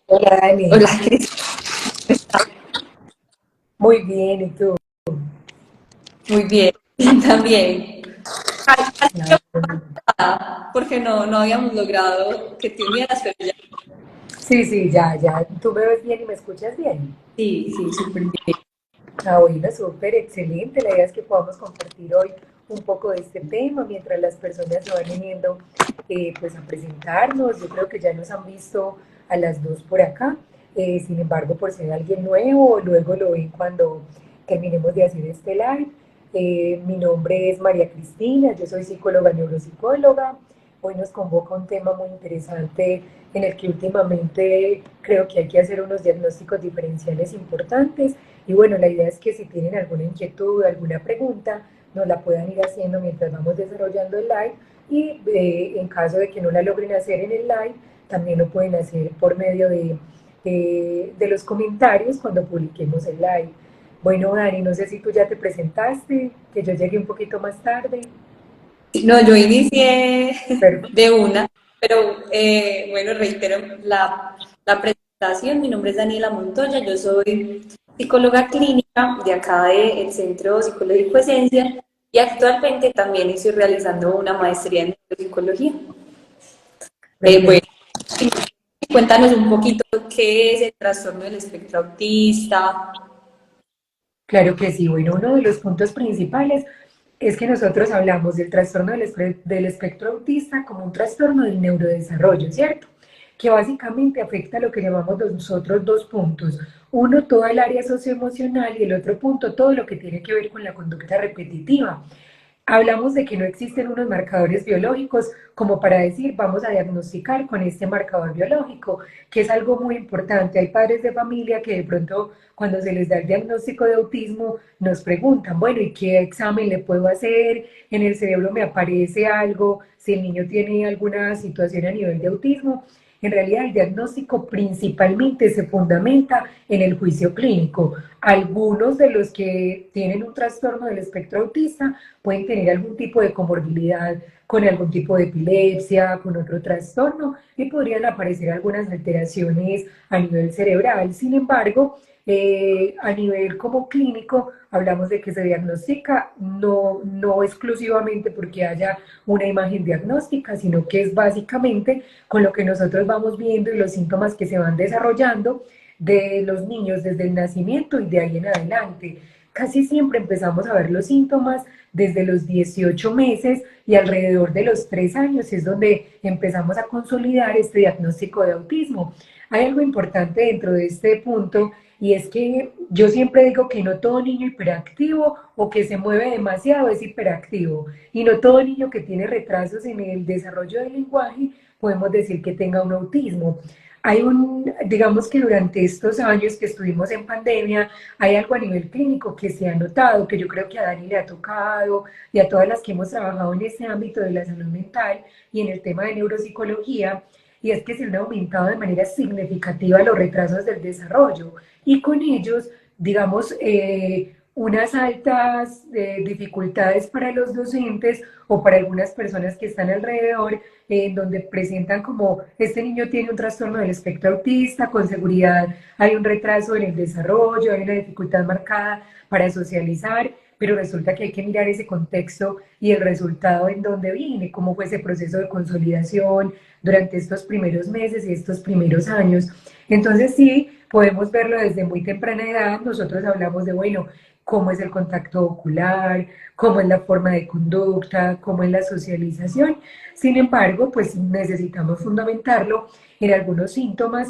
Hola Dani, Hola, Cris. muy bien, ¿y tú? Muy bien. También. Casi Ah, bueno. preocupada porque no habíamos logrado que te unieras, pero ya. Sí, sí, ya. ¿Tú me ves bien y me escuchas bien? Sí, sí, súper bien. Ah, bueno, súper, excelente. La idea es que podamos compartir hoy un poco de este tema mientras las personas se van uniendo pues a presentarnos. Yo creo que ya nos han visto a las dos por acá. Sin embargo, por ser alguien nuevo, luego lo ven cuando terminemos de hacer este live. Mi nombre es María Cristina, yo soy psicóloga neuropsicóloga. Hoy nos convoca un tema muy interesante en el que últimamente creo que hay que hacer unos diagnósticos diferenciales importantes. Y bueno, la idea es que si tienen alguna inquietud, alguna pregunta, nos la puedan ir haciendo mientras vamos desarrollando el live y en caso de que no la logren hacer en el live, también lo pueden hacer por medio de los comentarios cuando publiquemos el live. Bueno, Dani, no sé si tú ya te presentaste, que yo llegué un poquito más tarde. No, yo inicié Pero, de una, pero bueno, reitero la presentación. Mi nombre es Daniela Montoya, yo soy psicóloga clínica de acá del Centro Psicológico Esencia y actualmente también estoy realizando una maestría en neuropsicología. Bueno, perfecto. cuéntanos un poquito qué es el trastorno del espectro autista. Claro que sí. Bueno, uno de los puntos principales es que nosotros hablamos del trastorno del espectro autista como un trastorno del neurodesarrollo, ¿cierto? Que básicamente afecta lo que llamamos nosotros dos puntos. Uno, toda el área socioemocional y el otro punto, todo lo que tiene que ver con la conducta repetitiva. Hablamos de que no existen unos marcadores biológicos como para decir vamos a diagnosticar con este marcador biológico, que es algo muy importante. Hay padres de familia que de pronto cuando se les da el diagnóstico de autismo nos preguntan, bueno, ¿y qué examen le puedo hacer? En el cerebro me aparece algo, si el niño tiene alguna situación a nivel de autismo. En realidad el diagnóstico principalmente se fundamenta en el juicio clínico. Algunos de los que tienen un trastorno del espectro autista pueden tener algún tipo de comorbilidad con algún tipo de epilepsia, con otro trastorno y podrían aparecer algunas alteraciones a nivel cerebral. Sin embargo, a nivel como clínico, hablamos de que se diagnostica no exclusivamente porque haya una imagen diagnóstica, sino que es básicamente con lo que nosotros vamos viendo y los síntomas que se van desarrollando de los niños desde el nacimiento y de ahí en adelante. Casi siempre empezamos a ver los síntomas desde los 18 meses y alrededor de los 3 años es donde empezamos a consolidar este diagnóstico de autismo. Hay algo importante dentro de este punto y es que yo siempre digo que no todo niño hiperactivo o que se mueve demasiado es hiperactivo y no todo niño que tiene retrasos en el desarrollo del lenguaje podemos decir que tenga un autismo. Digamos que durante estos años que estuvimos en pandemia, hay algo a nivel clínico que se ha notado, que yo creo que a Dani le ha tocado y a todas las que hemos trabajado en ese ámbito de la salud mental y en el tema de neuropsicología, y es que se han aumentado de manera significativa los retrasos del desarrollo y con ellos, digamos, unas altas dificultades para los docentes o para algunas personas que están alrededor, en donde presentan como este niño tiene un trastorno del espectro autista, con seguridad hay un retraso en el desarrollo, hay una dificultad marcada para socializar, pero resulta que hay que mirar ese contexto y el resultado en dónde viene, cómo fue ese proceso de consolidación durante estos primeros meses y estos primeros años. Entonces sí, podemos verlo desde muy temprana edad, nosotros hablamos de, bueno, cómo es el contacto ocular, cómo es la forma de conducta, cómo es la socialización. Sin embargo, pues necesitamos fundamentarlo en algunos síntomas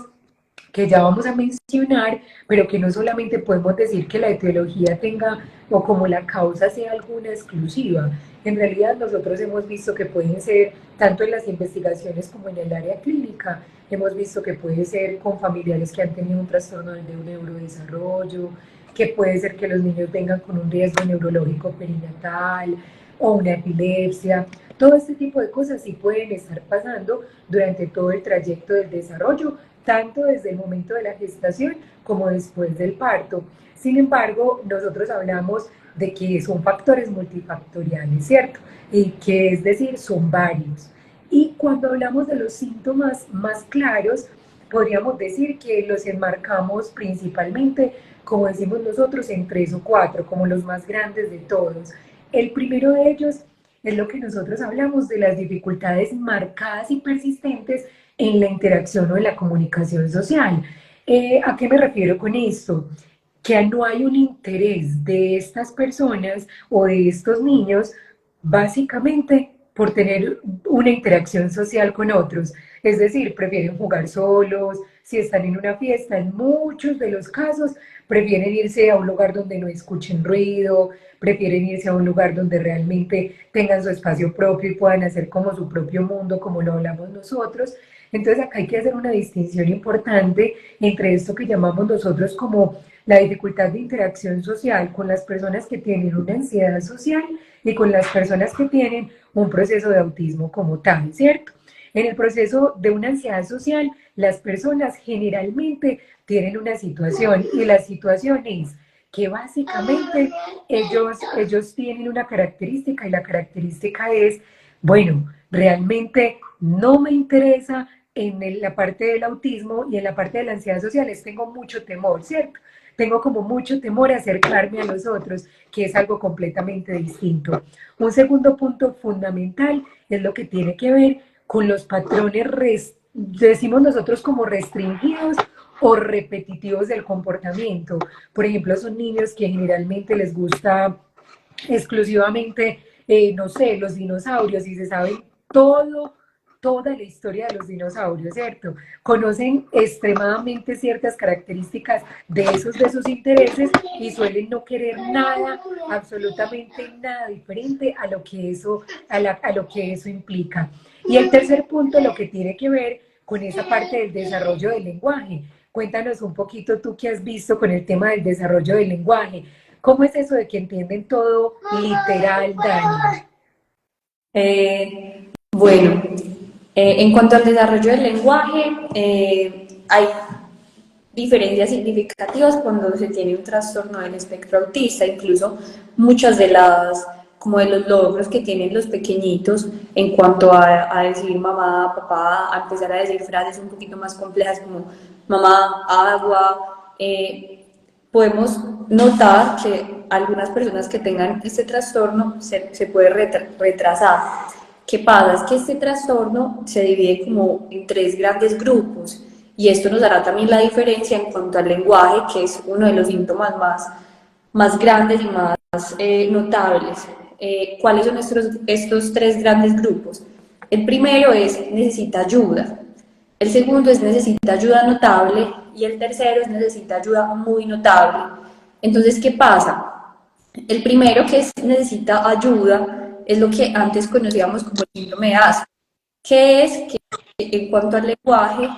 que ya vamos a mencionar, pero que no solamente podemos decir que la etiología tenga o como la causa sea alguna exclusiva. En realidad nosotros hemos visto que pueden ser, tanto en las investigaciones como en el área clínica, hemos visto que puede ser con familiares que han tenido un trastorno del neurodesarrollo, que puede ser que los niños vengan con un riesgo neurológico perinatal o una epilepsia. Todo este tipo de cosas sí pueden estar pasando durante todo el trayecto del desarrollo, tanto desde el momento de la gestación como después del parto. Sin embargo, nosotros hablamos de que son factores multifactoriales, ¿cierto? Y que es decir, son varios. Y cuando hablamos de los síntomas más claros, podríamos decir que los enmarcamos principalmente, como decimos nosotros, en 3 o 4, como los más grandes de todos. El primero de ellos es lo que nosotros hablamos de las dificultades marcadas y persistentes en la interacción o en la comunicación social. ¿A qué me refiero con esto? Que no hay un interés de estas personas o de estos niños básicamente por tener una interacción social con otros. Es decir, prefieren jugar solos, si están en una fiesta, en muchos de los casos, prefieren irse a un lugar donde no escuchen ruido, prefieren irse a un lugar donde realmente tengan su espacio propio y puedan hacer como su propio mundo, como lo hablamos nosotros. Entonces acá hay que hacer una distinción importante entre esto que llamamos nosotros como la dificultad de interacción social con las personas que tienen una ansiedad social y con las personas que tienen un proceso de autismo como tal, ¿cierto? En el proceso de una ansiedad social, las personas generalmente tienen una situación y la situación es que básicamente ellos tienen una característica y la característica es, bueno, realmente no me interesa en la parte del autismo y en la parte de la ansiedad social, les tengo mucho temor, ¿cierto? Tengo como mucho temor a acercarme a los otros, que es algo completamente distinto. Un segundo punto fundamental es lo que tiene que ver con los patrones, decimos nosotros como restringidos o repetitivos del comportamiento. Por ejemplo, son niños que generalmente les gusta exclusivamente, no sé, los dinosaurios y se saben todo, toda la historia de los dinosaurios, ¿cierto? Conocen extremadamente ciertas características de sus intereses y suelen no querer nada, absolutamente nada diferente a lo que eso, a lo que eso implica. Y el tercer punto, lo que tiene que ver con esa parte del desarrollo del lenguaje. Cuéntanos un poquito tú qué has visto con el tema del desarrollo del lenguaje. ¿Cómo es eso de que entienden todo literal, Dani? Bueno, en cuanto al desarrollo del lenguaje, hay diferencias significativas cuando se tiene un trastorno del espectro autista, incluso muchas de las, como de los logros que tienen los pequeñitos en cuanto a decir mamá, papá, a empezar a decir frases un poquito más complejas como mamá, agua, podemos notar que algunas personas que tengan este trastorno se puede retrasar. ¿Qué pasa? Es que este trastorno se divide como en 3 grandes grupos y esto nos dará también la diferencia en cuanto al lenguaje, que es uno de los síntomas más grandes y más notables. ¿Cuáles son estos 3 grandes grupos? El primero es necesita ayuda, el segundo es necesita ayuda notable y el tercero es necesita ayuda muy notable. Entonces, ¿qué pasa? El primero que es necesita ayuda es lo que antes conocíamos como el síndrome de Asperger, que es que en cuanto al lenguaje,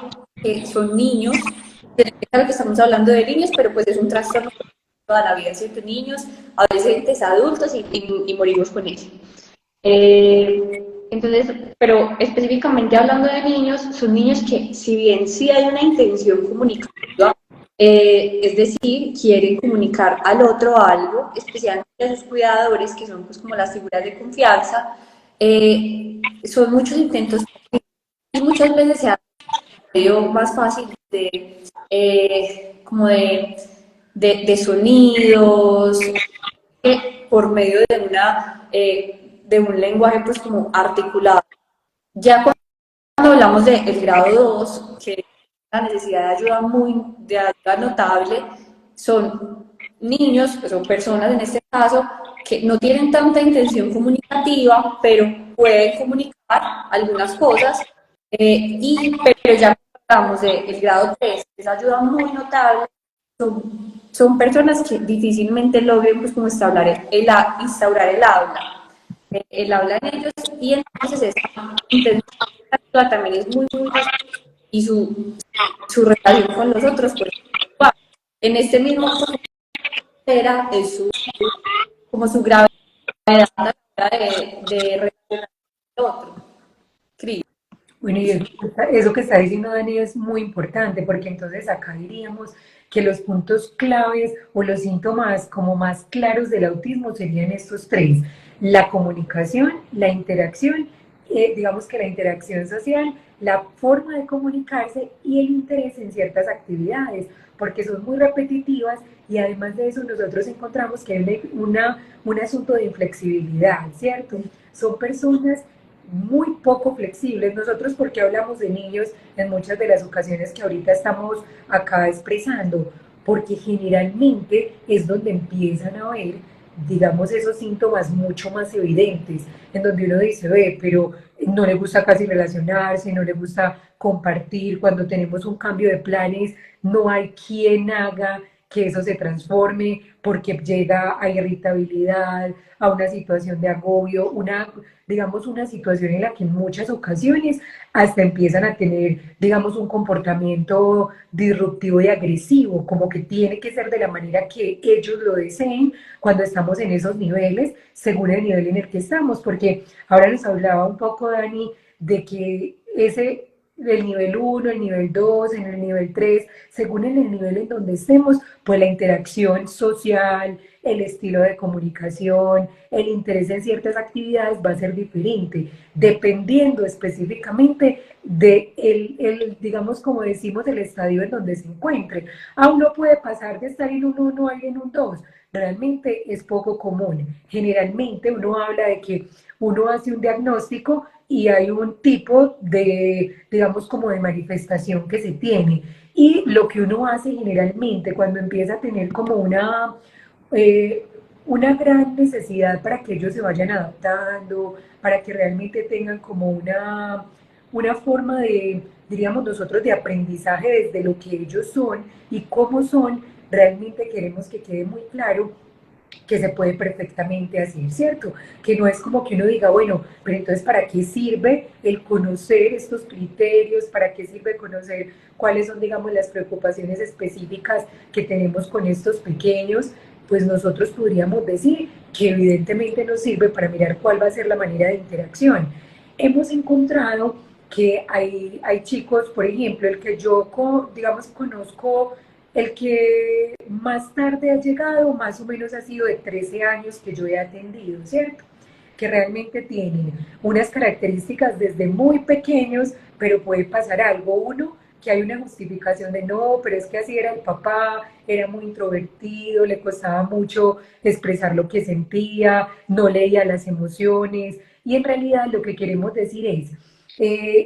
que son niños, claro que estamos hablando de niños, pero pues es un trastorno toda la vida, ¿cierto? Niños, adolescentes, adultos y morimos con eso. Entonces, pero específicamente hablando de niños, son niños que si bien sí hay una intención comunicativa, es decir, quieren comunicar al otro algo, especialmente a sus cuidadores, que son pues como las figuras de confianza, son muchos intentos y muchas veces se ha medio más fácil como de sonidos, por medio de un lenguaje pues como articulado. Ya cuando hablamos del grado 2 que es la necesidad de ayuda notable, son niños, pues, son personas en este caso, que no tienen tanta intención comunicativa, pero pueden comunicar algunas cosas, pero ya hablamos del grado 3, que es ayuda muy notable, son personas que difícilmente logren pues, como instaurar el habla. El habla en ellos y entonces esa intención también es muy y su relación con los otros pues, igual. En este mismo era como su gravedad a la hora de relacionar con el otro. Cris. Bueno, y eso que está diciendo Dani es muy importante porque entonces acá diríamos que los puntos claves o los síntomas como más claros del autismo serían estos tres: la comunicación, la interacción digamos que la interacción social, la forma de comunicarse y el interés en ciertas actividades, porque son muy repetitivas y además de eso nosotros encontramos que hay un asunto de inflexibilidad, ¿cierto? Son personas muy poco flexibles. Nosotros, porque hablamos de niños en muchas de las ocasiones que ahorita estamos acá expresando, porque generalmente es donde empiezan a ver, digamos, esos síntomas mucho más evidentes, en donde uno dice, ve, pero no le gusta casi relacionarse, no le gusta compartir, cuando tenemos un cambio de planes, no hay quien haga que eso se transforme, porque llega a irritabilidad, a una situación de agobio, digamos, una situación en la que en muchas ocasiones hasta empiezan a tener, digamos, un comportamiento disruptivo y agresivo, como que tiene que ser de la manera que ellos lo deseen cuando estamos en esos niveles, según el nivel en el que estamos, porque ahora nos hablaba un poco, Dani, de que del nivel uno, el nivel 2, en el nivel 3, según en el nivel en donde estemos, pues la interacción social, el estilo de comunicación, el interés en ciertas actividades va a ser diferente, dependiendo específicamente de digamos, como decimos, el estadio en donde se encuentre. A uno puede pasar de estar en un uno a en un 2. Realmente es poco común. Generalmente uno habla de que uno hace un diagnóstico y hay un tipo de, digamos, como de manifestación que se tiene. Y lo que uno hace generalmente cuando empieza a tener como eh, una gran necesidad para que ellos se vayan adaptando, para que realmente tengan como una forma de, diríamos nosotros, de aprendizaje desde lo que ellos son y cómo son, realmente queremos que quede muy claro que se puede perfectamente hacer, ¿cierto? Que no es como que uno diga, bueno, pero entonces ¿para qué sirve el conocer estos criterios? ¿Para qué sirve conocer cuáles son, digamos, las preocupaciones específicas que tenemos con estos pequeños? Pues nosotros podríamos decir que evidentemente nos sirve para mirar cuál va a ser la manera de interacción. Hemos encontrado que hay chicos, por ejemplo, el que yo, digamos, conozco, el que más tarde ha llegado, más o menos ha sido de 13 años que yo he atendido, ¿cierto? Que realmente tienen unas características desde muy pequeños, pero puede pasar algo. Uno, que hay una justificación de no, pero es que así era el papá, era muy introvertido, le costaba mucho expresar lo que sentía, no leía las emociones, y en realidad lo que queremos decir es,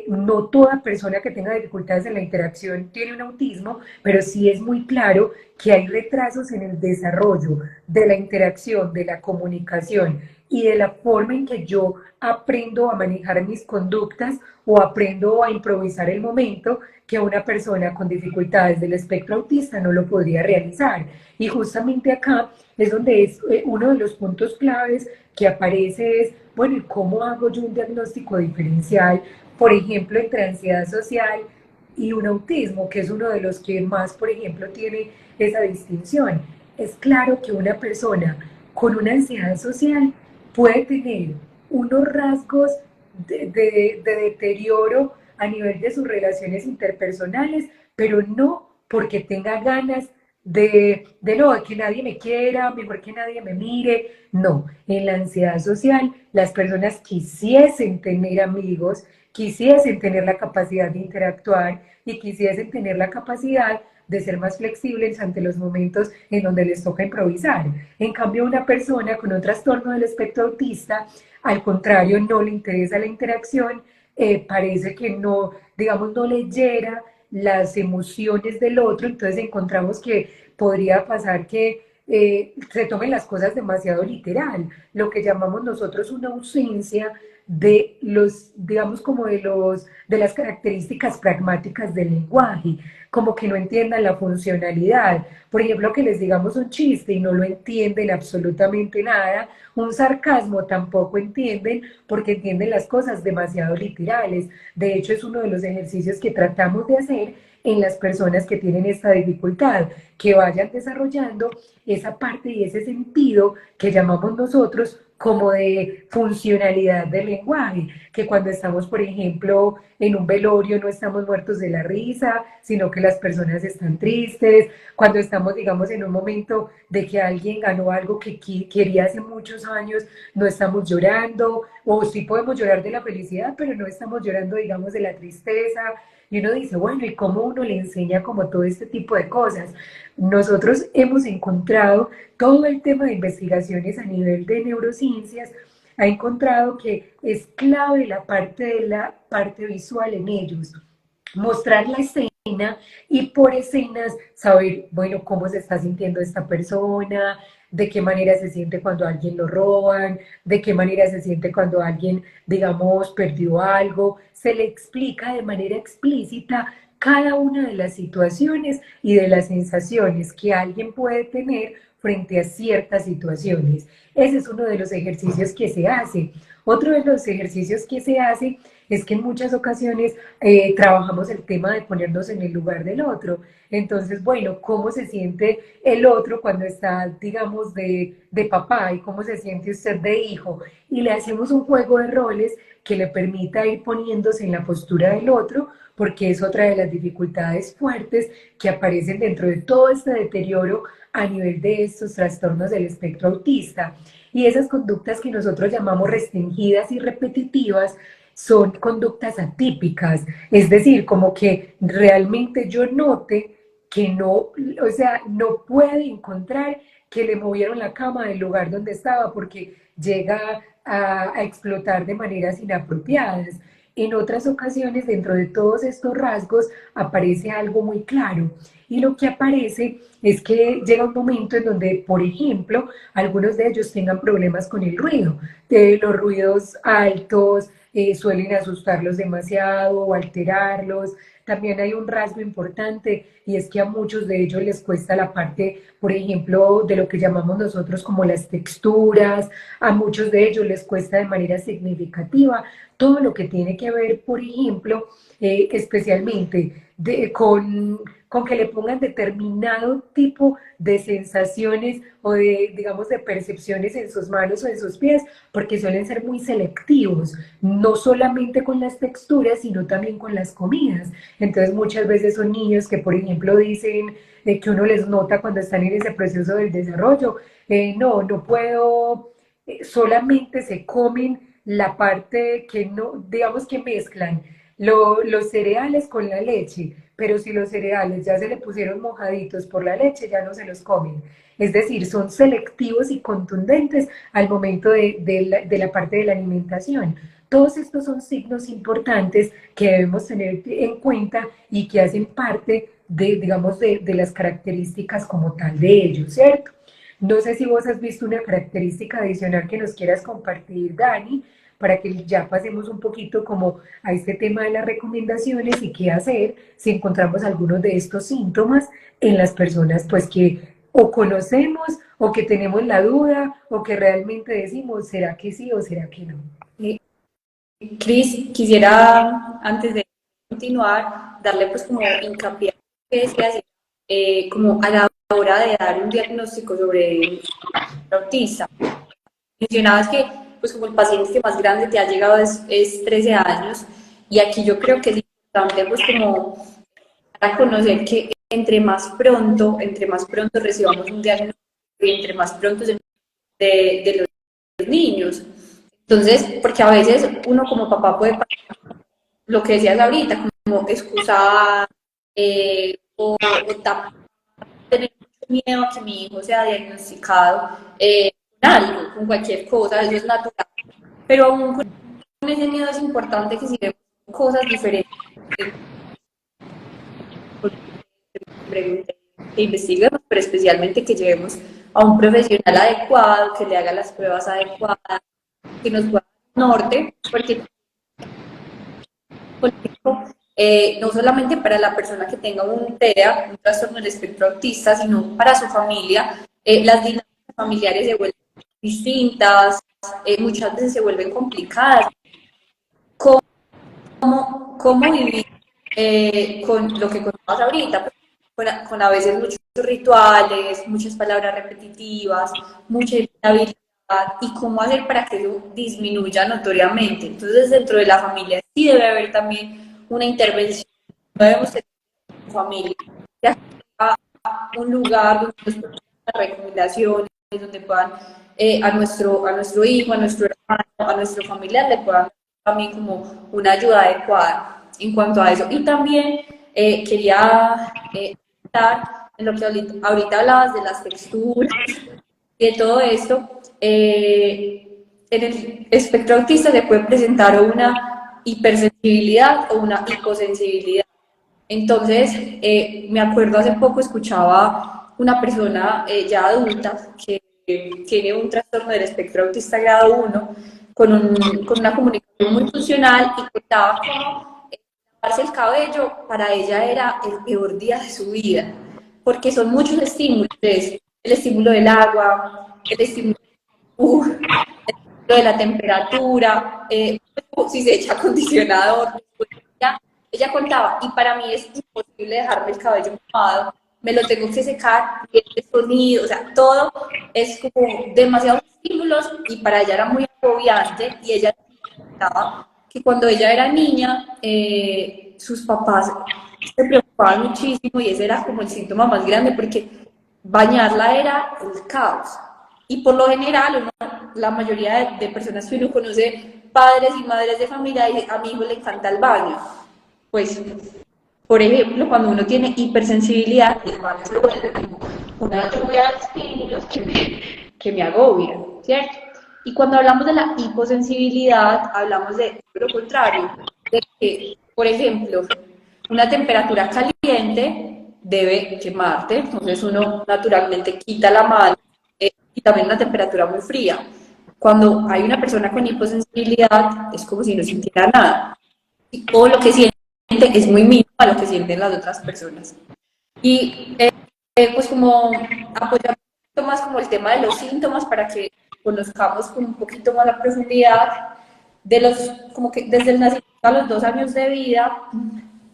no toda persona que tenga dificultades en la interacción tiene un autismo, pero sí es muy claro que hay retrasos en el desarrollo de la interacción, de la comunicación y de la forma en que yo aprendo a manejar mis conductas o aprendo a improvisar el momento que una persona con dificultades del espectro autista no lo podría realizar. Y justamente acá es donde es uno de los puntos claves que aparece es, bueno, ¿y cómo hago yo un diagnóstico diferencial, por ejemplo, entre ansiedad social y un autismo, que es uno de los que más, por ejemplo, tiene esa distinción? Es claro que una persona con una ansiedad social puede tener unos rasgos de deterioro a nivel de sus relaciones interpersonales, pero no porque tenga ganas no, de que nadie me quiera, mejor que nadie me mire. No, en la ansiedad social las personas quisiesen tener amigos, quisiesen tener la capacidad de interactuar y quisiesen tener la capacidad de ser más flexibles ante los momentos en donde les toca improvisar. En cambio, una persona con un trastorno del espectro autista, al contrario, no le interesa la interacción, parece que no, digamos, no le llega las emociones del otro, entonces encontramos que podría pasar que se tomen las cosas demasiado literal, lo que llamamos nosotros una ausencia de los, digamos, como de las características pragmáticas del lenguaje, como que no entiendan la funcionalidad. Por ejemplo, que les digamos un chiste y no lo entienden absolutamente nada, un sarcasmo tampoco entienden porque entienden las cosas demasiado literales. De hecho, es uno de los ejercicios que tratamos de hacer en las personas que tienen esta dificultad, que vayan desarrollando esa parte y ese sentido que llamamos nosotros como de funcionalidad del lenguaje, que cuando estamos, por ejemplo, en un velorio no estamos muertos de la risa, sino que las personas están tristes, cuando estamos, digamos, en un momento de que alguien ganó algo que quería hace muchos años, no estamos llorando, o sí podemos llorar de la felicidad, pero no estamos llorando, digamos, de la tristeza. Y uno dice, bueno, ¿y cómo uno le enseña como todo este tipo de cosas? Nosotros hemos encontrado todo el tema de investigaciones a nivel de neurociencias, ha encontrado que es clave la parte visual en ellos, mostrar la escena y por escenas saber, bueno, cómo se está sintiendo esta persona, de qué manera se siente cuando a alguien lo roban, de qué manera se siente cuando alguien, digamos, perdió algo. Se le explica de manera explícita cada una de las situaciones y de las sensaciones que alguien puede tener frente a ciertas situaciones. Ese es uno de los ejercicios que se hace. Otro de los ejercicios que se hace es que en muchas ocasiones trabajamos el tema de ponernos en el lugar del otro. Entonces, bueno, ¿cómo se siente el otro cuando está, digamos, de papá y cómo se siente usted de hijo? Y le hacemos un juego de roles que le permita ir poniéndose en la postura del otro, porque es otra de las dificultades fuertes que aparecen dentro de todo este deterioro a nivel de estos trastornos del espectro autista. Y esas conductas que nosotros llamamos restringidas y repetitivas son conductas atípicas, es decir, como que realmente yo note que no, o sea, no puede encontrar que le movieron la cama del lugar donde estaba porque llega a explotar de maneras inapropiadas. En otras ocasiones, dentro de todos estos rasgos, aparece algo muy claro. Y lo que aparece es que llega un momento en donde, por ejemplo, algunos de ellos tengan problemas con el ruido, de los ruidos altos, suelen asustarlos demasiado o alterarlos. También hay un rasgo importante y es que a muchos de ellos les cuesta la parte, por ejemplo, de lo que llamamos nosotros como las texturas, a muchos de ellos les cuesta de manera significativa todo lo que tiene que ver, por ejemplo, especialmente con que le pongan determinado tipo de sensaciones o de, digamos, de percepciones en sus manos o en sus pies, porque suelen ser muy selectivos, no solamente con las texturas, sino también con las comidas. Entonces muchas veces son niños que, por ejemplo, dicen que uno les nota cuando están en ese proceso del desarrollo, no, no puedo, solamente se comen la parte que no, digamos que mezclan los cereales con la leche, pero si los cereales ya se le pusieron mojaditos por la leche, ya no se los comen. Es decir, son selectivos y contundentes al momento de la parte de la alimentación. Todos estos son signos importantes que debemos tener en cuenta y que hacen parte de, digamos, de las características como tal de ellos, ¿cierto? No sé si vos has visto una característica adicional que nos quieras compartir, Dani, para que ya pasemos un poquito como a este tema de las recomendaciones y qué hacer si encontramos algunos de estos síntomas en las personas pues que o conocemos o que tenemos la duda o que realmente decimos, ¿será que sí o será que no? Cris, quisiera, antes de continuar, darle pues como hincapié a lo que decías, como a la hora de dar un diagnóstico sobre el autista. Mencionabas que pues como el paciente que más grande te ha llegado es 13 años, y aquí yo creo que es importante pues como para conocer que entre más pronto recibamos un diagnóstico y entre más pronto de los niños. Entonces, porque a veces uno como papá puede, lo que decías ahorita, como excusar o tener mucho miedo a que mi hijo sea diagnosticado con algo, con cualquier cosa, eso es natural. Pero aún con ese miedo es importante que si vemos cosas diferentes, que investiguemos, pero especialmente que llevemos a un profesional adecuado, que le haga las pruebas adecuadas, que nos pueda dar norte, porque no solamente para la persona que tenga un TEA, un trastorno del espectro autista, sino para su familia, las dinámicas familiares se vuelven distintas, muchas veces se vuelven complicadas. ¿Cómo vivir con lo que contabas ahorita? Con a veces muchos rituales, muchas palabras repetitivas, mucha irritabilidad. y cómo hacer para que eso disminuya notoriamente. Entonces, dentro de la familia sí debe haber también una intervención. No debemos tener una familia que haga un lugar donde nos puedan dar recomendaciones, donde puedan a nuestro hijo, a nuestro hermano, a nuestro familiar le puedan dar también como una ayuda adecuada en cuanto a eso. Y también quería estar en lo que ahorita hablabas de las texturas y de todo esto. En el espectro autista se puede presentar una hipersensibilidad o una hiposensibilidad. Entonces, me acuerdo hace poco escuchaba una persona ya adulta que tiene un trastorno del espectro autista grado 1 con una comunicación muy funcional y contaba cómo lavarse el cabello para ella era el peor día de su vida, porque son muchos estímulos, el estímulo del agua, el estímulo de la temperatura, si se echa acondicionador, ella contaba, y para mí es imposible dejarme el cabello mojado, me lo tengo que secar, y el sonido, o sea, todo es como demasiados estímulos y para ella era muy agobiante y ella contaba que cuando ella era niña, sus papás se preocupaban muchísimo y ese era como el síntoma más grande porque bañarla era el caos. Y por lo general, la mayoría de personas que uno conoce, padres y madres de familia, dice, a mi hijo le encanta el baño. Pues, por ejemplo, cuando uno tiene hipersensibilidad, el baño se vuelve como una lluvia de estímulos que me agobia, ¿cierto? Y cuando hablamos de la hiposensibilidad, hablamos de lo contrario, de que, por ejemplo, una temperatura caliente debe quemarte, entonces uno naturalmente quita la mano, y también una temperatura muy fría. Cuando hay una persona con hiposensibilidad, es como si no sintiera nada. O lo que siente es muy mínimo a lo que sienten las otras personas. Y pues como apoyar un poquito más como el tema de los síntomas para que conozcamos con un poquito más la profundidad de los, como que desde el nacimiento a los 2 años de vida.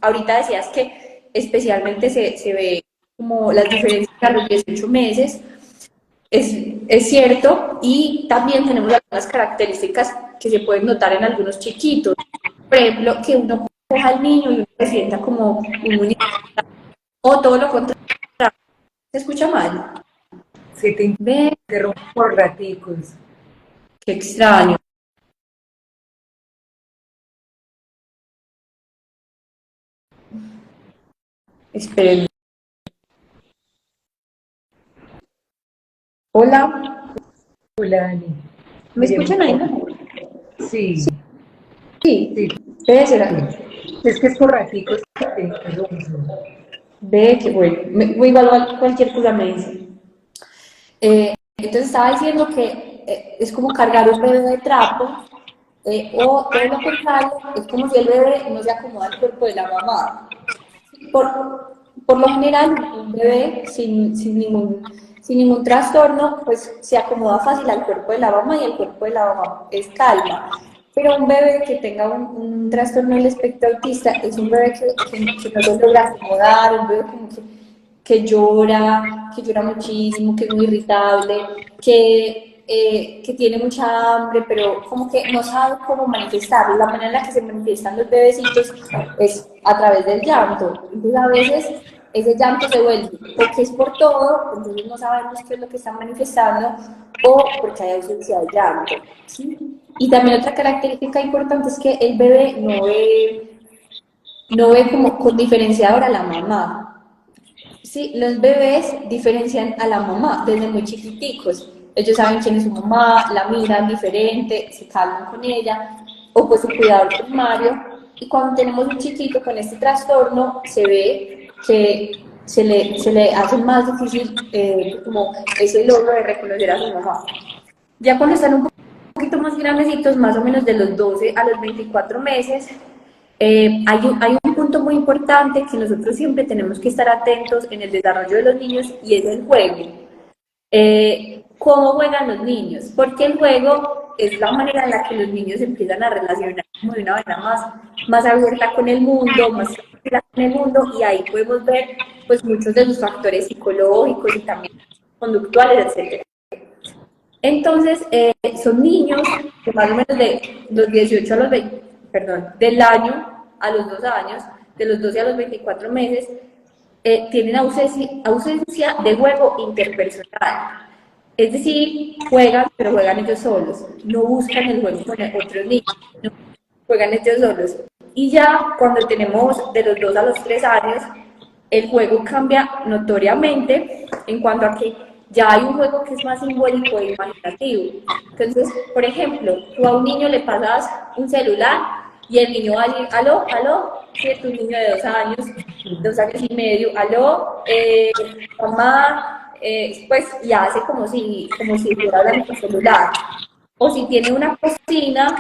Ahorita decías que especialmente se ve como las diferencias a los 18 meses. Es cierto, y también tenemos algunas características que se pueden notar en algunos chiquitos. Por ejemplo, que uno coja al niño y uno se sienta como un muñeco, o todo lo contrario, se escucha mal. Se te Ve, interrumpe por raticos. qué extraño. Esperen. Hola, Hola, Dani. ¿me Miremos. escuchan ahí? Sí, sí, Sí, debe ser sí. así. Es que es por raticos que te interrumpo. Ve, qué bueno. Igual cualquier cosa me dice. Entonces estaba diciendo que es como cargar un bebé de trapo, o todo lo contrario, es como si el bebé no se acomoda al cuerpo de la mamá. Por lo general, un bebé sin ningún trastorno, pues se acomoda fácil al cuerpo de la mamá y el cuerpo de la mamá es calma. Pero un bebé que tenga un trastorno del espectro autista es un bebé que no se logra acomodar, un bebé como que llora muchísimo, que es muy irritable, que tiene mucha hambre, pero como que no sabe cómo manifestarlo. La manera en la que se manifiestan los bebecitos es a través del llanto. Entonces a veces ese llanto se vuelve porque es por todo, entonces no sabemos qué es lo que están manifestando, o porque hay ausencia de llanto, ¿sí? Y también otra característica importante es que el bebé no ve como con diferenciador a la mamá. Sí, los bebés diferencian a la mamá desde muy chiquiticos. Ellos saben quién es su mamá, la miran diferente, se calman con ella, o pues su cuidador primario. Y cuando tenemos un chiquito con este trastorno, se ve que se le hace más difícil como ese logro de reconocer a su mamá. Ya cuando están un poquito más grandecitos, más o menos de los 12 a los 24 meses, hay un punto muy importante que nosotros siempre tenemos que estar atentos en el desarrollo de los niños y es el juego. ¿Cómo juegan los niños? Porque el juego es la manera en la que los niños empiezan a relacionar como de una manera más abierta con el mundo, más tranquila con el mundo, y ahí podemos ver pues muchos de los factores psicológicos y también conductuales, etc. Entonces, son niños que más o menos de los 18 a los 20, perdón, del año a los 2 años, de los 12 a los 24 meses, tienen ausencia de juego interpersonal. Es decir, juegan, pero juegan ellos solos. No buscan el juego con otros niños, no juegan ellos solos. Y ya cuando tenemos de los 2 a los 3 años, el juego cambia notoriamente en cuanto a que ya hay un juego que es más simbólico e imaginativo. Entonces, por ejemplo, tú a un niño le pasas un celular y el niño va a decir, aló, aló, cierto, un niño de 2 años y medio, aló, mamá, pues, y hace como si fuera hablando por celular. O si tiene una cocina,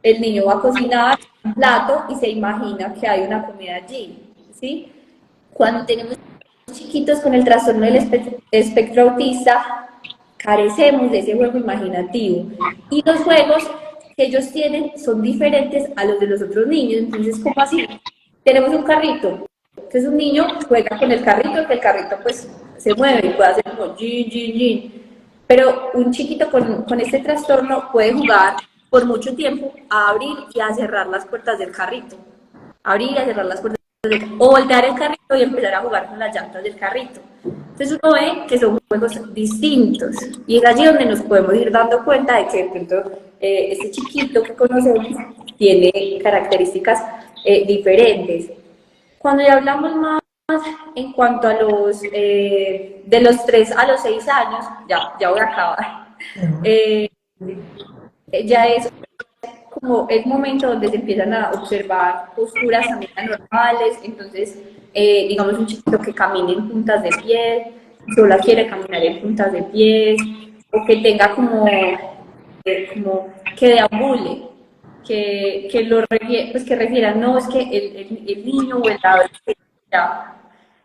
el niño va a cocinar un plato y se imagina que hay una comida allí, ¿sí? Cuando tenemos chiquitos con el trastorno del espectro autista, carecemos de ese juego imaginativo. Y los juegos que ellos tienen son diferentes a los de los otros niños. Entonces, ¿cómo así? Tenemos un carrito. Entonces, un niño juega con el carrito, que el carrito pues se mueve y puede hacer como jin, jin, jin. Pero un chiquito con este trastorno puede jugar por mucho tiempo a abrir y a cerrar las puertas del carrito. Abrir y a cerrar las puertas o voltear el carrito y empezar a jugar con las llantas del carrito. Entonces uno ve que son juegos distintos y es allí donde nos podemos ir dando cuenta de que de pronto este chiquito que conocemos tiene características diferentes. Cuando ya hablamos más en cuanto a los de los 3 a los 6 años, ya voy a acabar, eh, ya es como el momento donde se empiezan a observar posturas también anormales, entonces, digamos, un chiquito que camine en puntas de pies, solo quiere caminar en puntas de pies, o que tenga como que deambule, pues que refieran, no, es que el niño o el adolescente ya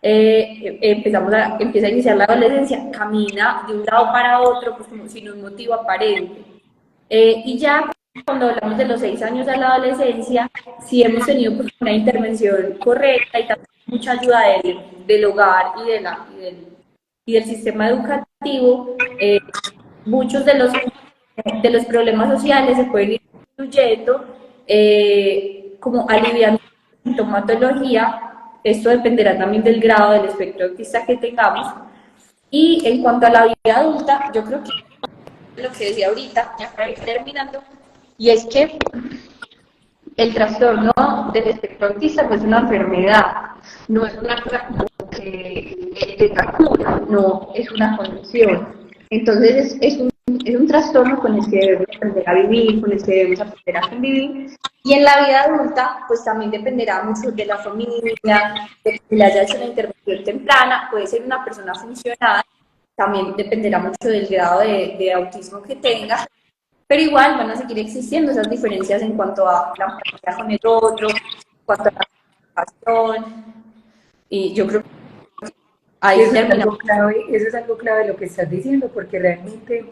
empieza a iniciar la adolescencia, camina de un lado para otro, pues como sin un motivo aparente. Y ya cuando hablamos de los 6 años a la adolescencia, si hemos tenido pues, una intervención correcta y también mucha ayuda del hogar y del sistema educativo, muchos de los problemas sociales se pueden ir disminuyendo, como aliviando la sintomatología. Esto dependerá también del grado del espectro autista que tengamos. Y en cuanto a la vida adulta, yo creo que lo que decía ahorita, ya para ir terminando, y es que el trastorno del espectro autista no es una enfermedad, no es una cosa como que tenga cura, no, es una condición. Entonces es un trastorno con el que debemos aprender a vivir, con el que debemos aprender a convivir. Y en la vida adulta, pues también dependerá mucho de la familia, de que le haya hecho una intervención temprana, puede ser una persona funcional, también dependerá mucho del grado de autismo que tenga, pero igual van a seguir existiendo esas diferencias en cuanto a la empatía con el otro, en cuanto a la comunicación, y yo creo que ahí terminamos. Eso es algo clave lo que estás diciendo, porque realmente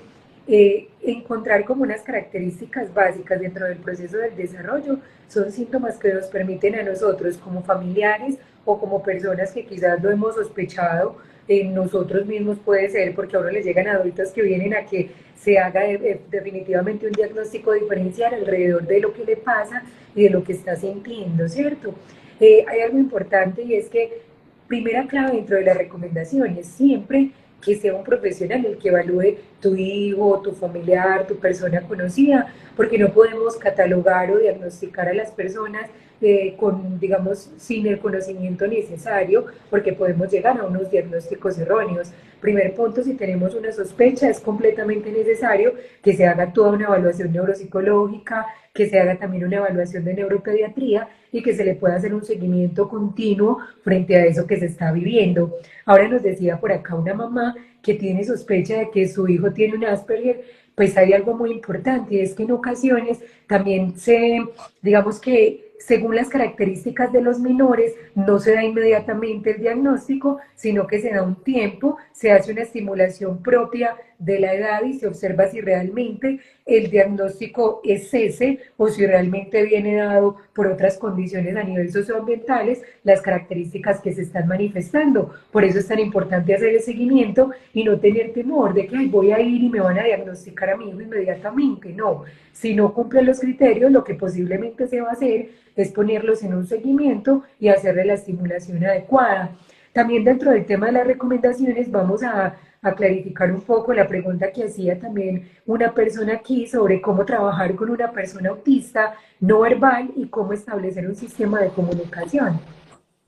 encontrar como unas características básicas dentro del proceso del desarrollo son síntomas que nos permiten a nosotros como familiares o como personas que quizás lo hemos sospechado nosotros mismos, puede ser, porque a uno les llegan adultos que vienen a que se haga definitivamente un diagnóstico diferencial alrededor de lo que le pasa y de lo que está sintiendo, ¿cierto? Hay algo importante y es que primera clave dentro de las recomendaciones, siempre que sea un profesional el que evalúe tu hijo, tu familiar, tu persona conocida, porque no podemos catalogar o diagnosticar a las personas digamos, sin el conocimiento necesario, porque podemos llegar a unos diagnósticos erróneos. Primer punto, si tenemos una sospecha, es completamente necesario que se haga toda una evaluación neuropsicológica, que se haga también una evaluación de neuropediatría y que se le pueda hacer un seguimiento continuo frente a eso que se está viviendo. Ahora nos decía por acá una mamá que tiene sospecha de que su hijo tiene un Asperger, pues hay algo muy importante, es que en ocasiones también digamos que según las características de los menores, no se da inmediatamente el diagnóstico, sino que se da un tiempo, se hace una estimulación propia de la edad y se observa si realmente el diagnóstico es ese o si realmente viene dado por otras condiciones a nivel socioambientales, las características que se están manifestando. Por eso es tan importante hacer el seguimiento y no tener temor de que ay, voy a ir y me van a diagnosticar a mi hijo inmediatamente. No, si no cumplen los criterios, lo que posiblemente se va a hacer es ponerlos en un seguimiento y hacerle la estimulación adecuada. También dentro del tema de las recomendaciones vamos a clarificar un poco la pregunta que hacía también una persona aquí sobre cómo trabajar con una persona autista no verbal y cómo establecer un sistema de comunicación.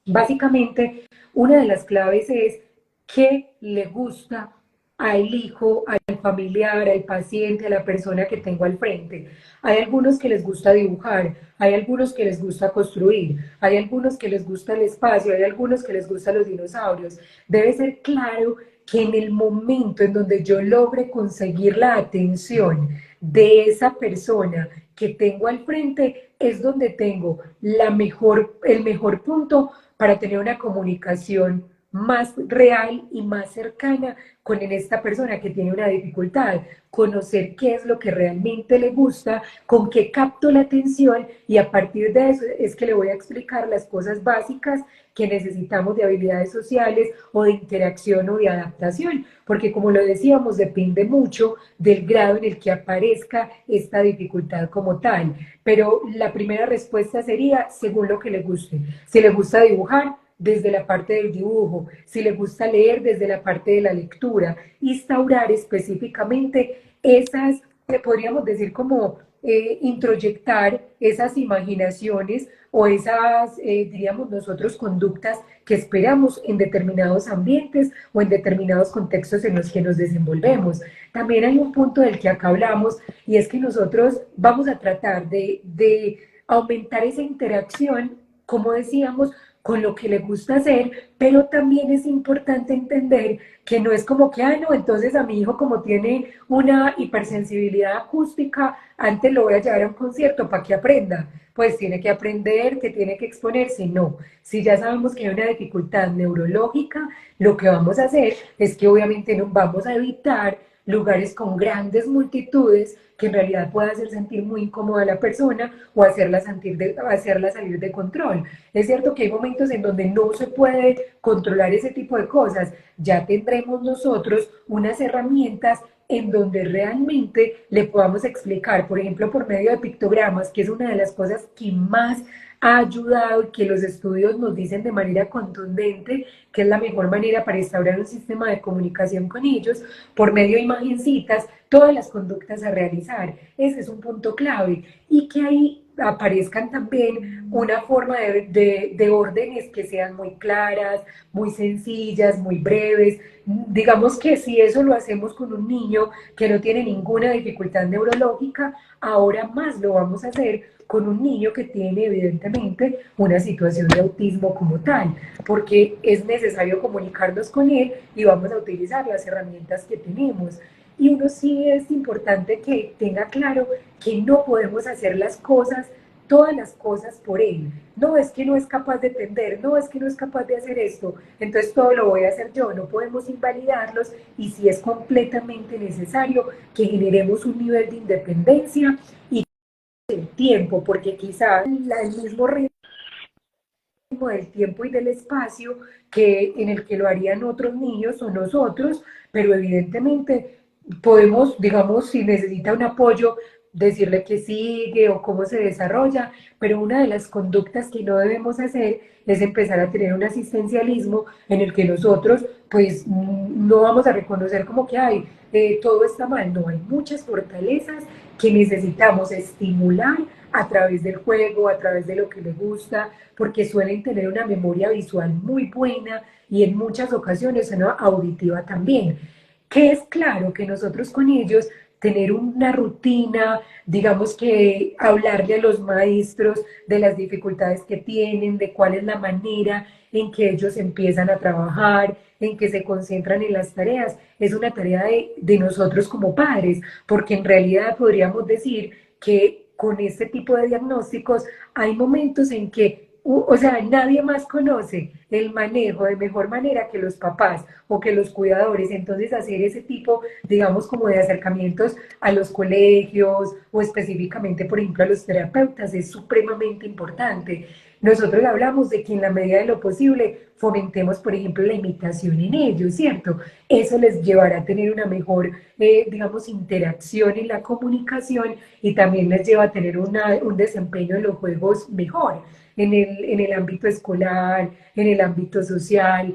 Básicamente, una de las claves es qué le gusta al hijo, al familiar, al paciente, a la persona que tengo al frente. Hay algunos que les gusta dibujar, hay algunos que les gusta construir, hay algunos que les gusta el espacio, hay algunos que les gustan los dinosaurios. Debe ser claro que en el momento en donde yo logre conseguir la atención de esa persona que tengo al frente, es donde tengo el mejor punto para tener una comunicación más real y más cercana con esta persona que tiene una dificultad, conocer qué es lo que realmente le gusta, con qué capto la atención y a partir de eso es que le voy a explicar las cosas básicas que necesitamos de habilidades sociales o de interacción o de adaptación, porque como lo decíamos, depende mucho del grado en el que aparezca esta dificultad como tal. Pero la primera respuesta sería según lo que le guste. Si le gusta dibujar, desde la parte del dibujo, si le gusta leer, desde la parte de la lectura, instaurar específicamente esas, podríamos decir como introyectar esas imaginaciones o esas, diríamos nosotros, conductas que esperamos en determinados ambientes o en determinados contextos en los que nos desenvolvemos. También hay un punto del que acá hablamos y es que nosotros vamos a tratar de aumentar esa interacción, como decíamos, con lo que le gusta hacer, pero también es importante entender que no es como que, ah, no, entonces a mi hijo como tiene una hipersensibilidad acústica, antes lo voy a llevar a un concierto para que aprenda. Pues tiene que aprender, que tiene que exponerse. No, si ya sabemos que hay una dificultad neurológica, lo que vamos a hacer es que obviamente no vamos a evitar lugares con grandes multitudes que en realidad pueda hacer sentir muy incómoda a la persona o hacerla salir de control. Es cierto que hay momentos en donde no se puede controlar ese tipo de cosas. Ya tendremos nosotros unas herramientas en donde realmente le podamos explicar, por ejemplo, por medio de pictogramas, que es una de las cosas que más ha ayudado y que los estudios nos dicen de manera contundente que es la mejor manera para instaurar un sistema de comunicación con ellos, por medio de imagencitas, todas las conductas a realizar. Ese es un punto clave. Y que ahí aparezcan también una forma de órdenes que sean muy claras, muy sencillas, muy breves. Digamos que si eso lo hacemos con un niño que no tiene ninguna dificultad neurológica, ahora más lo vamos a hacer con un niño que tiene evidentemente una situación de autismo como tal, porque es necesario comunicarnos con él y vamos a utilizar las herramientas que tenemos. Y uno sí es importante que tenga claro que no podemos hacer las cosas, todas las cosas por él. No es que no es capaz de entender, no es que no es capaz de hacer esto, entonces todo lo voy a hacer yo. No podemos invalidarlos y si es completamente necesario que generemos un nivel de independencia y el tiempo, porque quizás el mismo ritmo del tiempo y del espacio que en el que lo harían otros niños o nosotros, pero evidentemente podemos, digamos, si necesita un apoyo, decirle que sigue o cómo se desarrolla, pero una de las conductas que no debemos hacer es empezar a tener un asistencialismo en el que nosotros pues no vamos a reconocer como que hay todo está mal, no, hay muchas fortalezas que necesitamos estimular a través del juego, a través de lo que le gusta, porque suelen tener una memoria visual muy buena y en muchas ocasiones una auditiva también. Que es claro que nosotros con ellos tener una rutina, digamos que hablarle a los maestros de las dificultades que tienen, de cuál es la manera en que ellos empiezan a trabajar, en que se concentran en las tareas, es una tarea de nosotros como padres, porque en realidad podríamos decir que con este tipo de diagnósticos, hay momentos en que, o sea, nadie más conoce el manejo de mejor manera que los papás o que los cuidadores. Entonces, hacer ese tipo, digamos, como de acercamientos a los colegios o específicamente, por ejemplo, a los terapeutas es supremamente importante. Nosotros hablamos de que en la medida de lo posible fomentemos, por ejemplo, la imitación en ellos, ¿cierto? Eso les llevará a tener una mejor, digamos, interacción en la comunicación y también les lleva a tener un desempeño en los juegos mejor, en el ámbito escolar, en el ámbito social.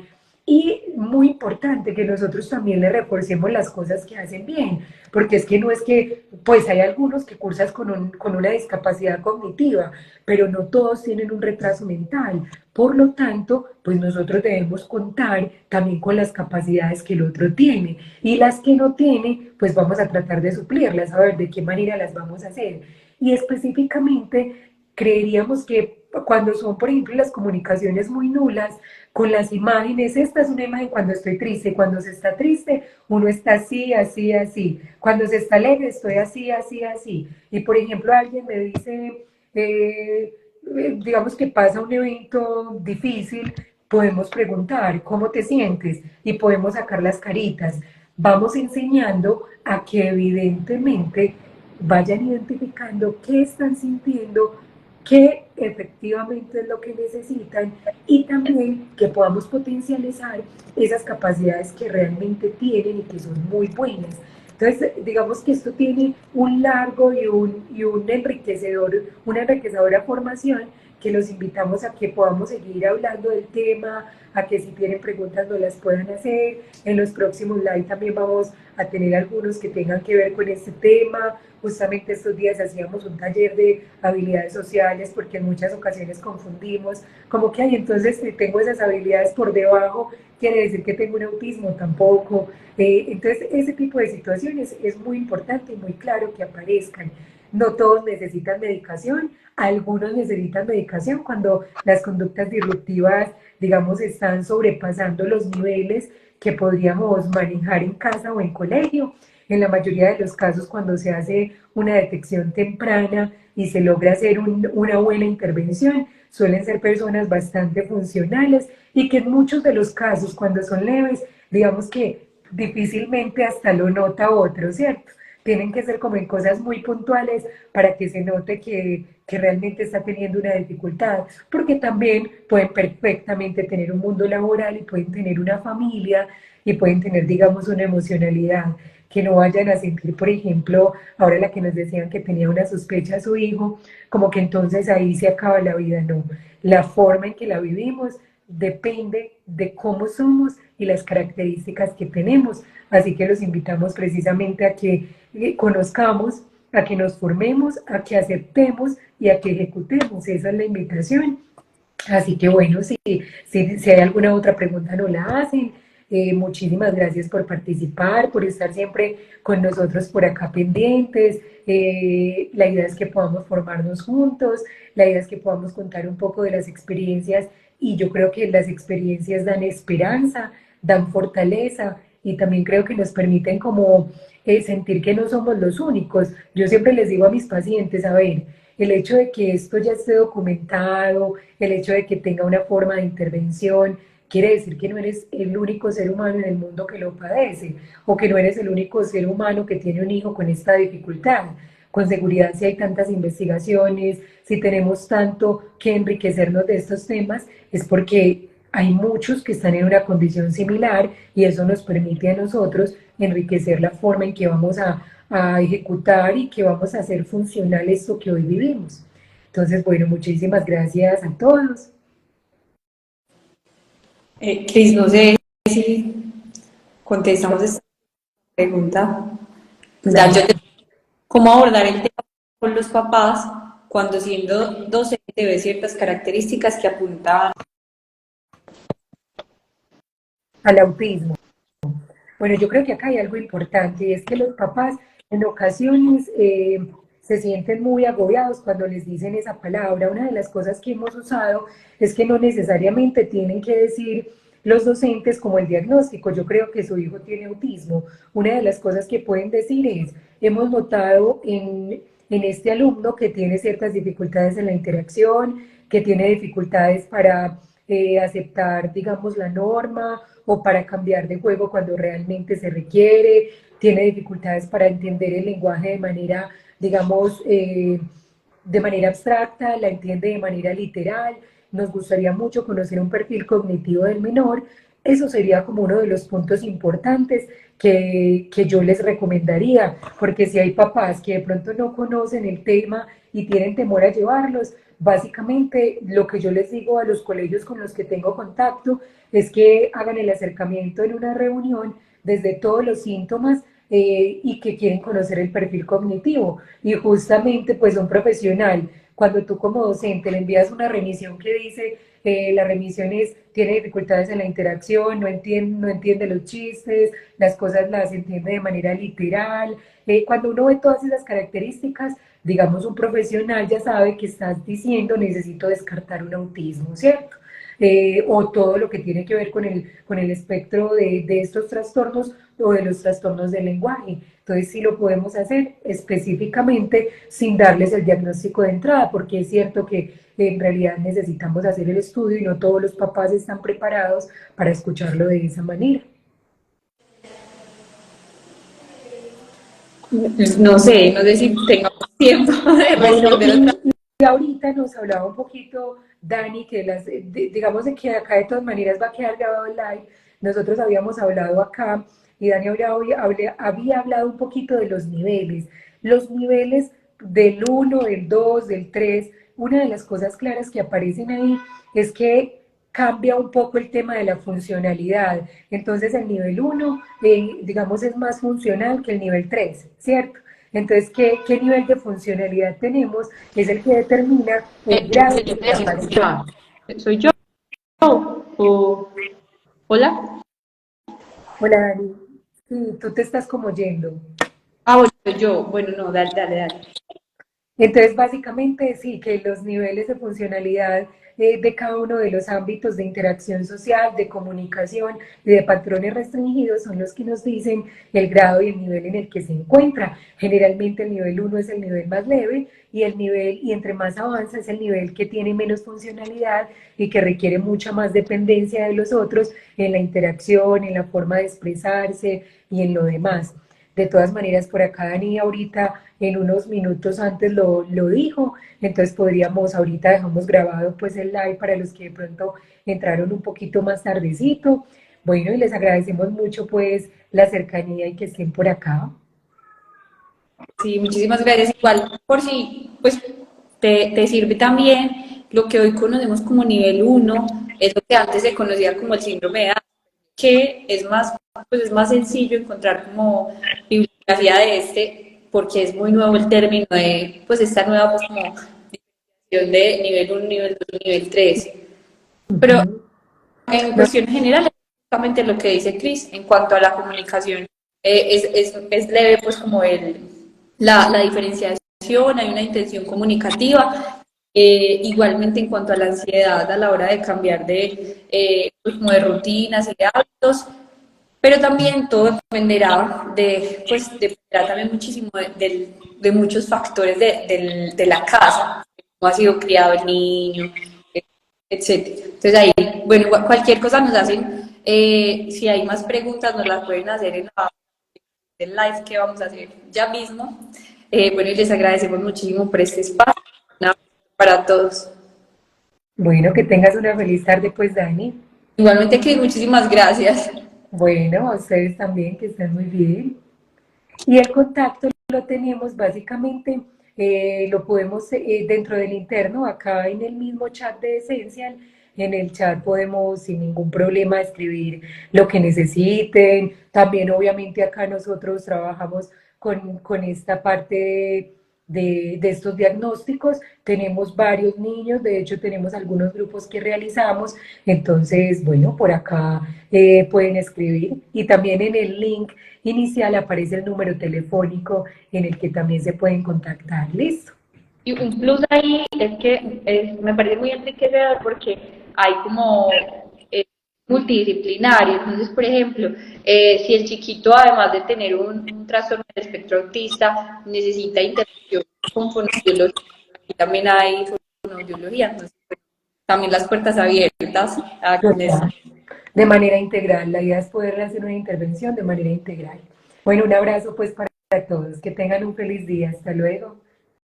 Y muy importante que nosotros también le reforcemos las cosas que hacen bien, porque es que no es que, pues hay algunos que cursan con una discapacidad cognitiva, pero no todos tienen un retraso mental. Por lo tanto, pues nosotros debemos contar también con las capacidades que el otro tiene y las que no tiene, pues vamos a tratar de suplirlas, a ver de qué manera las vamos a hacer. Y específicamente, creeríamos que cuando son, por ejemplo, las comunicaciones muy nulas, con las imágenes, esta es una imagen cuando estoy triste, cuando se está triste, uno está así, así, así, cuando se está alegre, estoy así, así, así. Y por ejemplo, alguien me dice, digamos que pasa un evento difícil, podemos preguntar, ¿cómo te sientes? Y podemos sacar las caritas. Vamos enseñando a que evidentemente vayan identificando qué están sintiendo, qué efectivamente es lo que necesitan y también que podamos potencializar esas capacidades que realmente tienen y que son muy buenas. Entonces, digamos que esto tiene un largo y un enriquecedor, una enriquecedora formación que los invitamos a que podamos seguir hablando del tema, a que si tienen preguntas nos las puedan hacer. En los próximos live también vamos a tener algunos que tengan que ver con este tema. Justamente estos días hacíamos un taller de habilidades sociales porque en muchas ocasiones confundimos, como que hay entonces si tengo esas habilidades por debajo, quiere decir que tengo un autismo, tampoco. Entonces ese tipo de situaciones es muy importante y muy claro que aparezcan. No todos necesitan medicación, algunos necesitan medicación cuando las conductas disruptivas, digamos, están sobrepasando los niveles que podríamos manejar en casa o en colegio. En la mayoría de los casos, cuando se hace una detección temprana y se logra hacer una buena intervención, suelen ser personas bastante funcionales y que en muchos de los casos, cuando son leves, digamos que difícilmente hasta lo nota otro, ¿cierto? Tienen que ser como en cosas muy puntuales para que se note que realmente está teniendo una dificultad, porque también pueden perfectamente tener un mundo laboral y pueden tener una familia y pueden tener, digamos, una emocionalidad que no vayan a sentir, por ejemplo, ahora la que nos decían que tenía una sospecha a su hijo, como que entonces ahí se acaba la vida, no. La forma en que la vivimos depende de cómo somos y las características que tenemos. Así que los invitamos precisamente a que conozcamos, a que nos formemos, a que aceptemos y a que ejecutemos. Esa es la invitación. Así que bueno, si hay alguna otra pregunta, no la hacen. Muchísimas gracias por participar, por estar siempre con nosotros por acá pendientes. La idea es que podamos formarnos juntos, la idea es que podamos contar un poco de las experiencias y yo creo que las experiencias dan esperanza, dan fortaleza y también creo que nos permiten como sentir que no somos los únicos. Yo siempre les digo a mis pacientes, a ver, el hecho de que esto ya esté documentado, el hecho de que tenga una forma de intervención, quiere decir que no eres el único ser humano en el mundo que lo padece o que no eres el único ser humano que tiene un hijo con esta dificultad. Con seguridad, si hay tantas investigaciones, si tenemos tanto que enriquecernos de estos temas, es porque hay muchos que están en una condición similar y eso nos permite a nosotros enriquecer la forma en que vamos a ejecutar y que vamos a hacer funcional esto que hoy vivimos. Entonces, bueno, muchísimas gracias a todos. Cris, no sé si contestamos esta pregunta. Ya yo cómo abordar el tema con los papás cuando siendo docente ve ciertas características que apuntan Al autismo. Bueno, yo creo que acá hay algo importante y es que los papás en ocasiones se sienten muy agobiados cuando les dicen esa palabra. Una de las cosas que hemos usado es que no necesariamente tienen que decir los docentes como el diagnóstico. Yo creo que su hijo tiene autismo. Una de las cosas que pueden decir es, hemos notado en este alumno que tiene ciertas dificultades en la interacción, que tiene dificultades para aceptar, digamos, la norma o para cambiar de juego cuando realmente se requiere, tiene dificultades para entender el lenguaje de manera, digamos, de manera abstracta, la entiende de manera literal. Nos gustaría mucho conocer un perfil cognitivo del menor. Eso sería como uno de los puntos importantes que yo les recomendaría, porque si hay papás que de pronto no conocen el tema y tienen temor a llevarlos, básicamente lo que yo les digo a los colegios con los que tengo contacto es que hagan el acercamiento en una reunión desde todos los síntomas y que quieren conocer el perfil cognitivo. Y justamente, pues un profesional, cuando tú como docente le envías una remisión que dice, la remisión tiene dificultades en la interacción, no entiende los chistes, las cosas las entiende de manera literal. Cuando uno ve todas esas características, digamos, un profesional ya sabe que estás diciendo necesito descartar un autismo, ¿cierto? O todo lo que tiene que ver con el espectro de estos trastornos o de los trastornos del lenguaje. Entonces sí lo podemos hacer específicamente sin darles el diagnóstico de entrada, porque es cierto que en realidad necesitamos hacer el estudio y no todos los papás están preparados para escucharlo de esa manera. No sé si tengamos tiempo de Bueno, responder otra. y ahorita nos hablaba un poquito, Dani, que digamos de que acá de todas maneras va a quedar grabado el live. Nosotros habíamos hablado acá y Dani había hablado un poquito de los niveles. Los niveles del uno, del 2, del 3. Una de las cosas claras que aparecen ahí es que cambia un poco el tema de la funcionalidad. Entonces el nivel uno, digamos, es más funcional que el nivel 3, ¿cierto? Entonces, ¿qué nivel de funcionalidad tenemos? Es el que determina el grado de capacidad. ¿Soy yo? ¿O hola? Hola, Dani. Sí, tú te estás como yendo. Ah, bueno, yo. Bueno, no, dale, dale, dale. Entonces, básicamente sí, que los niveles de funcionalidad de cada uno de los ámbitos de interacción social, de comunicación y de patrones restringidos son los que nos dicen el grado y el nivel en el que se encuentra. Generalmente el nivel uno es el nivel más leve y entre más avanza es el nivel que tiene menos funcionalidad y que requiere mucha más dependencia de los otros en la interacción, en la forma de expresarse y en lo demás. De todas maneras, por acá Dani ahorita en unos minutos antes lo dijo, entonces podríamos, ahorita dejamos grabado pues el live para los que de pronto entraron un poquito más tardecito. Bueno, y les agradecemos mucho pues la cercanía y que estén por acá. Sí, muchísimas gracias. Igual, por si pues te sirve también lo que hoy conocemos como nivel uno, es lo que antes se conocía como el síndrome de Down, que es más sencillo encontrar como bibliografía de este, porque es muy nuevo el término de, pues esta nueva pues como diferenciación de nivel uno, nivel 2, nivel 3. Pero Ujú. en No, cuestión general, es justamente lo que dice Cris en cuanto a la comunicación. Es leve, pues, como la diferenciación, hay una intención comunicativa. Igualmente, en cuanto a la ansiedad a la hora de cambiar pues, como de rutinas y de hábitos, pero también todo dependerá dependerá también muchísimo de muchos factores de la casa, cómo ha sido criado el niño, etcétera. Entonces ahí, bueno, cualquier cosa nos hacen, si hay más preguntas nos las pueden hacer en el live que vamos a hacer ya mismo. Bueno, y les agradecemos muchísimo por este espacio. Un abrazo para todos. bueno, que tengas una feliz tarde pues Dani. Igualmente, Cris, muchísimas gracias. Bueno, a ustedes también que estén muy bien. Y el contacto lo tenemos básicamente, lo podemos dentro del interno, acá en el mismo chat de Essential, en el chat podemos sin ningún problema escribir lo que necesiten. También obviamente acá nosotros trabajamos con esta parte de estos diagnósticos. Tenemos varios niños, de hecho tenemos algunos grupos que realizamos. Entonces, bueno, por acá pueden escribir y también en el link inicial aparece el número telefónico en el que también se pueden contactar. ¿Listo? Y un plus ahí es que me parece muy enriquecedor porque hay como eh, multidisciplinario. Entonces, por ejemplo, si el chiquito, además de tener un trastorno del espectro autista, necesita intervención con fonoaudiología, y también hay fonoaudiología, entonces pues, también las puertas abiertas a quienes... Total. De manera integral. La idea es poder hacer una intervención de manera integral. Bueno, un abrazo pues para todos. Que tengan un feliz día. Hasta luego.